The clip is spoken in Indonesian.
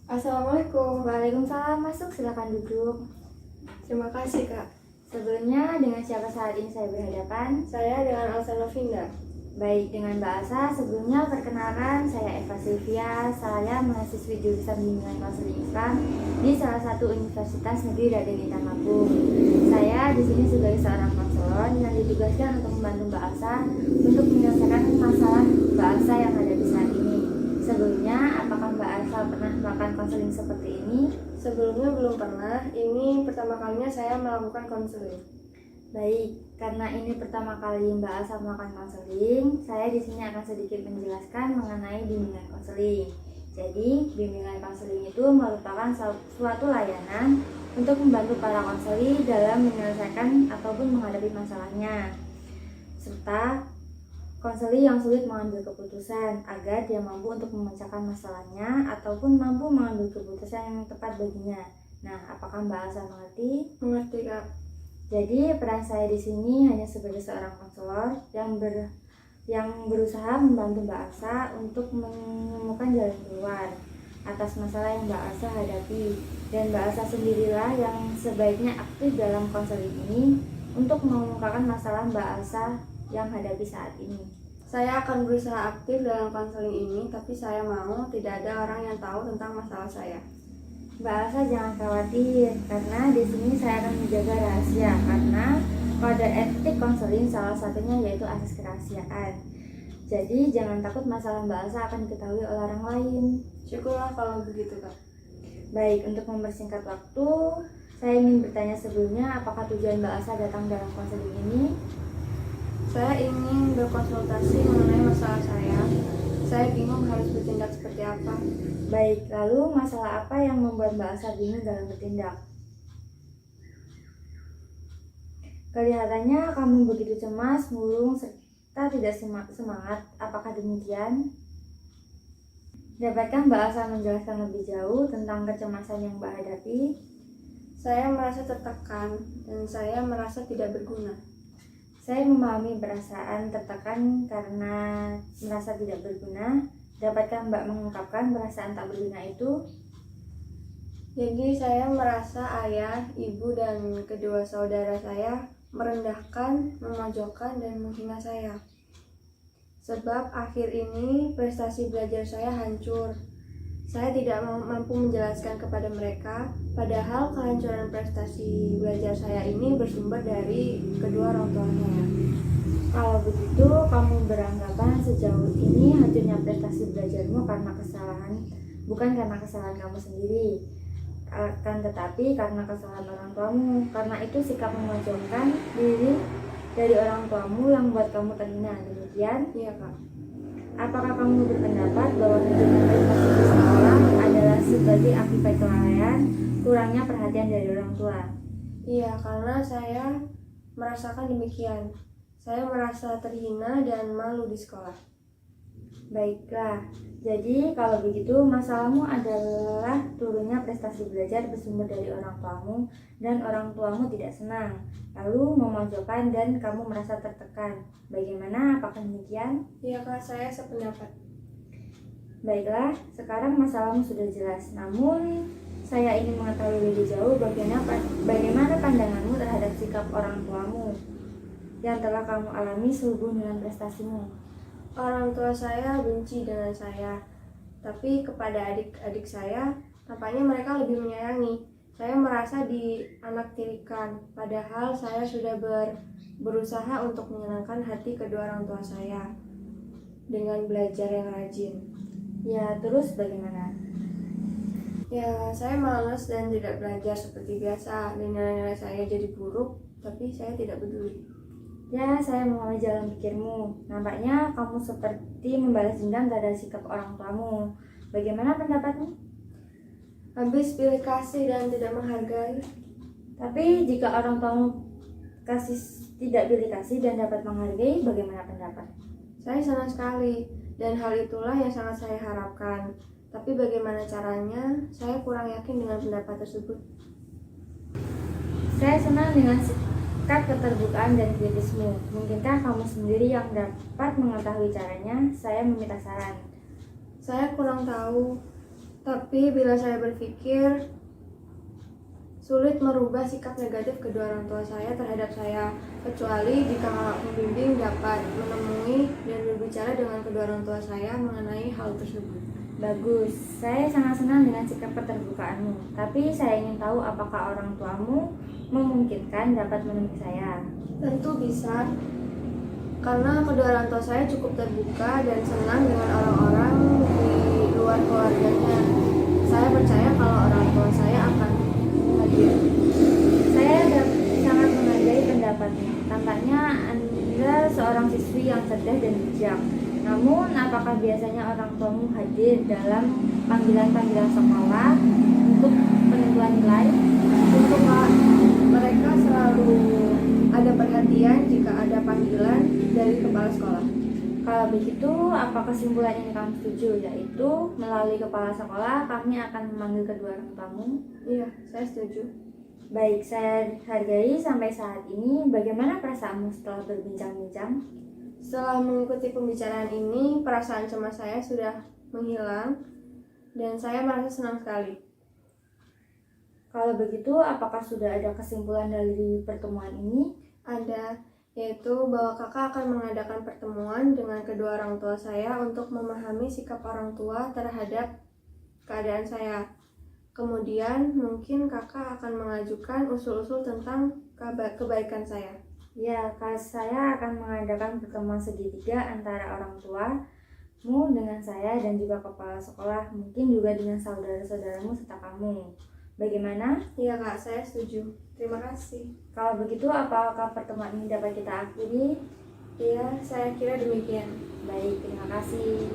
Assalamualaikum. Waalaikumsalam, masuk silakan duduk. Terima kasih, Kak. Sebelumnya, dengan siapa saat ini saya berhadapan? Saya dengan Elsa Novinda. Baik, dengan Mbak Asa, sebelumnya perkenalkan saya Eva Sylvia. Saya mahasiswi jurusan Bimbingan Konseling Islam di salah satu Universitas Negeri Raden Intan Lampung. Saya di sini sebagai seorang konselor yang ditugaskan untuk membantu Mbak Asa untuk menyelesaikan masalah Mbak Asa yang ada di saat ini. Sebelumnya, apakah Mbak Asa pernah melakukan konseling seperti ini? Sebelumnya belum pernah. Ini pertama kalinya saya melakukan konseling. Baik, karena ini pertama kali Mbak Asa melakukan konseling, saya di sini akan sedikit menjelaskan mengenai bimbingan konseling. Jadi, bimbingan konseling itu merupakan suatu layanan untuk membantu para konseli dalam menyelesaikan ataupun menghadapi masalahnya, serta konseli yang sulit mengambil keputusan agar dia mampu untuk memecahkan masalahnya ataupun mampu mengambil keputusan yang tepat baginya. Nah, apakah Mbak Asa mengerti? Mengerti, Kak. Jadi peran saya di sini hanya sebagai seorang konselor yang berusaha membantu Mbak Asa untuk menemukan jalan keluar atas masalah yang Mbak Asa hadapi, dan Mbak Asa sendirilah yang sebaiknya aktif dalam konseling ini untuk mengungkapkan masalah Mbak Asa yang hadapi saat ini. Saya akan berusaha aktif dalam konseling ini, tapi saya mau tidak ada orang yang tahu tentang masalah saya. Mbak Asa jangan khawatir, karena di sini saya akan menjaga rahasia, karena kode etik konseling salah satunya yaitu asas kerahasiaan. Jadi jangan takut masalah Mbak Asa akan diketahui oleh orang lain. Syukurlah kalau begitu, Kak. Baik, untuk mempersingkat waktu, saya ingin bertanya sebelumnya, apakah tujuan Mbak Asa datang dalam konseling ini? Saya ingin berkonsultasi mengenai masalah saya. Saya bingung harus bertindak seperti apa. Baik, lalu masalah apa yang membuat Mbak Asa bingung dalam bertindak? Kelihatannya kamu begitu cemas, murung, serta tidak semangat. Apakah demikian? Dapatkah Mbak Asa menjelaskan lebih jauh tentang kecemasan yang Mbak hadapi? Saya merasa tertekan dan saya merasa tidak berguna. Saya memahami perasaan tertekan karena merasa tidak berguna. Dapatkah Mbak mengungkapkan perasaan tak berguna itu? Jadi saya merasa ayah, ibu, dan kedua saudara saya merendahkan, memojokkan, dan menghina saya. Sebab akhir ini prestasi belajar saya hancur. Saya tidak mampu menjelaskan kepada mereka, padahal kehancuran prestasi belajar saya ini bersumber dari kedua orang tua saya. Kalau begitu, kamu beranggapan sejauh ini hancurnya prestasi belajarmu karena kesalahan, bukan karena kesalahan kamu sendiri, akan tetapi karena kesalahan orang tuamu. Karena itu sikap memojokkan diri dari orang tuamu yang membuat kamu terhina. Demikian? Iya, Kak. Apakah kamu berpendapat bahwa hancurnya prestasi di sekolah adalah sebagai akibat kelalaian, kurangnya perhatian dari orang tua? Iya, karena saya merasakan demikian. Saya merasa terhina dan malu di sekolah. Baiklah, jadi kalau begitu masalahmu adalah turunnya prestasi belajar bersumber dari orang tuamu dan orang tuamu tidak senang, lalu memojokkan dan kamu merasa tertekan. Bagaimana, apakah demikian? Iya, Kak, saya sependapat. Baiklah, sekarang masalahmu sudah jelas, namun saya ingin mengetahui lebih jauh bagaimana pandanganmu terhadap sikap orang tuamu yang telah kamu alami sehubung dengan prestasimu. Orang tua saya benci dengan saya, tapi kepada adik-adik saya, tampaknya mereka lebih menyayangi. Saya merasa dianaktirikan, padahal saya sudah berusaha untuk menyenangkan hati kedua orang tua saya dengan belajar yang rajin. Ya, terus bagaimana? Ya, saya malas dan tidak belajar seperti biasa, dan nilai-nilai saya jadi buruk, tapi saya tidak peduli. Ya, saya memahami jalan pikirmu. Nampaknya kamu seperti membalas dendam terhadap sikap orang tuamu. Bagaimana pendapatmu? Habis pilih kasih dan tidak menghargai. Tapi jika orang tuamu tidak pilih kasih dan dapat menghargai, bagaimana pendapat? Saya senang sekali, dan hal itulah yang sangat saya harapkan. Tapi bagaimana caranya, saya kurang yakin dengan pendapat tersebut. Saya senang dengan sikap keterbukaan dan kritismu. Mungkinkah kamu sendiri yang dapat mengetahui caranya? Saya meminta saran. Saya kurang tahu, Tapi bila saya berpikir sulit merubah sikap negatif kedua orang tua saya terhadap saya, kecuali jika pembimbing dapat menemui dan berbicara dengan kedua orang tua saya mengenai hal tersebut. Bagus, saya sangat senang dengan sikap keterbukaanmu. Tapi saya ingin tahu apakah orang tuamu memungkinkan dapat menemui saya. Tentu bisa, karena kedua orang tua saya cukup terbuka dan senang dengan orang-orang di luar keluarganya. Saya percaya kalau orang tua saya akan hadir. Saya sangat menghargai pendapatnya. Tampaknya Anda seorang siswi yang cerdas dan bijak. Namun, apakah biasanya orang tuamu hadir dalam panggilan-panggilan sekolah untuk penentuan nilai? Tentu Pak, mereka selalu ada perhatian jika ada panggilan dari kepala sekolah. Kalau begitu, apa kesimpulan ini kamu setuju? Yaitu, melalui kepala sekolah, kami akan memanggil kedua orang tuamu? Iya, saya setuju. Baik, saya hargai sampai saat ini. Bagaimana perasaanmu setelah berbincang-bincang? Setelah mengikuti pembicaraan ini, perasaan cemas saya sudah menghilang dan saya merasa senang sekali. Kalau begitu, apakah sudah ada kesimpulan dari pertemuan ini? Ada, yaitu bahwa kakak akan mengadakan pertemuan dengan kedua orang tua saya untuk memahami sikap orang tua terhadap keadaan saya. Kemudian mungkin kakak akan mengajukan usul-usul tentang kebaikan saya. Ya, saya akan mengadakan pertemuan segitiga antara orang tuamu dengan saya dan juga kepala sekolah, mungkin juga dengan saudara-saudaramu serta kamu. Bagaimana? Iya kak, saya setuju. Terima kasih. Kalau begitu, apakah pertemuan ini dapat kita akhiri? Iya, saya kira demikian. Baik, terima kasih.